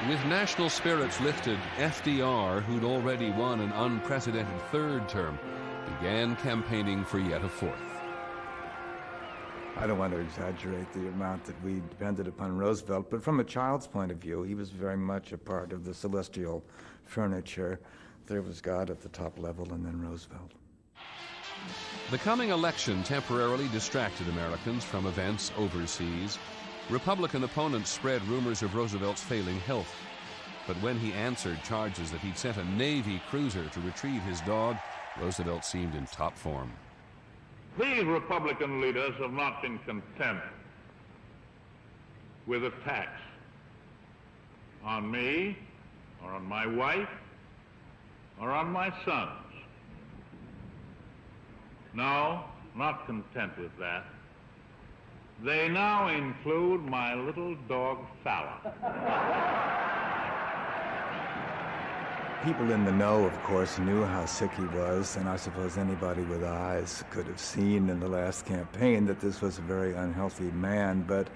With national spirits lifted, FDR, who'd already won an unprecedented third term, began campaigning for yet a fourth. I don't want to exaggerate the amount that we depended upon Roosevelt, but from a child's point of view, he was very much a part of the celestial furniture. There was God at the top level, and then Roosevelt. The coming election temporarily distracted Americans from events overseas. Republican opponents spread rumors of Roosevelt's failing health. But when he answered charges that he'd sent a Navy cruiser to retrieve his dog, Roosevelt seemed in top form. These Republican leaders have not been content with attacks on me, or on my wife, or on my sons. No, not content with that. They now include my little dog, Fallon. People in the know, of course, knew how sick he was, and I suppose anybody with eyes could have seen in the last campaign that this was a very unhealthy man. But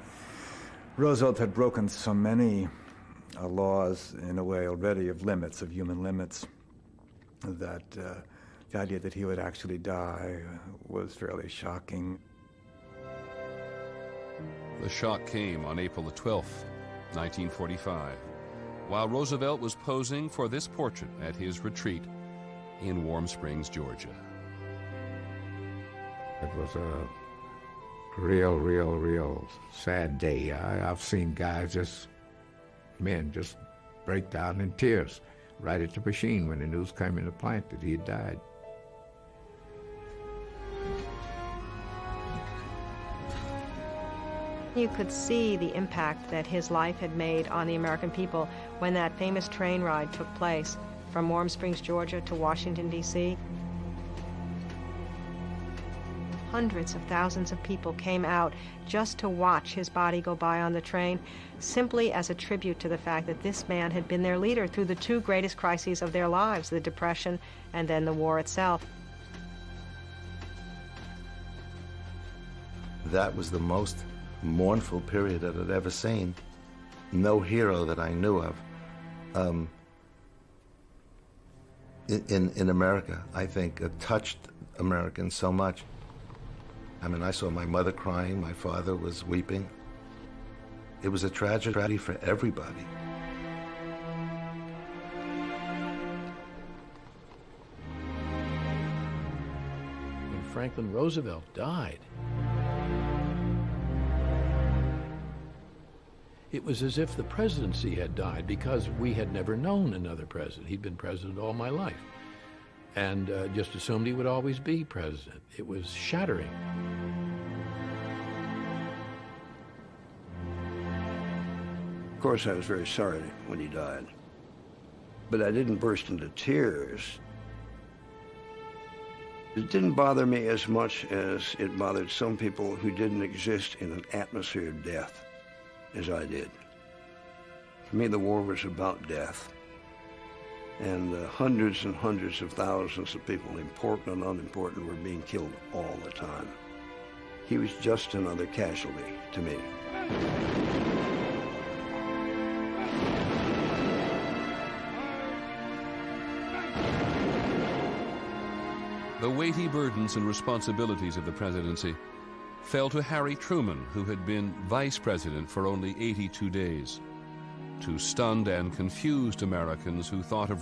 Roosevelt had broken so many laws, in a way, already of limits, of human limits, that the idea that he would actually die was fairly shocking. The shock came on April the 12th, 1945, while Roosevelt was posing for this portrait at his retreat in Warm Springs, Georgia. It was a real sad day. I've seen guys, men just break down in tears right at the machine when the news came in the plant that he had died. You could see the impact that his life had made on the American people when that famous train ride took place from Warm Springs, Georgia to Washington, D.C. Hundreds of thousands of people came out just to watch his body go by on the train, simply as a tribute to the fact that this man had been their leader through the two greatest crises of their lives, the Depression and then the war itself. That was the most mournful period that I'd ever seen. No hero that I knew of in America, I think, touched Americans so much. I mean, I saw my mother crying, my father was weeping. It was a tragedy for everybody. When Franklin Roosevelt died, it was as if the presidency had died, because we had never known another president. He'd been president all my life, and just assumed he would always be president. It was shattering. Of course, I was very sorry when he died, but I didn't burst into tears. It didn't bother me as much as it bothered some people who didn't exist in an atmosphere of death as I did. For me, the war was about death. And hundreds and hundreds of thousands of people, important and unimportant, were being killed all the time. He was just another casualty to me. The weighty burdens and responsibilities of the presidency fell to Harry Truman, who had been vice president for only 82 days. To stunned and confused Americans who thought of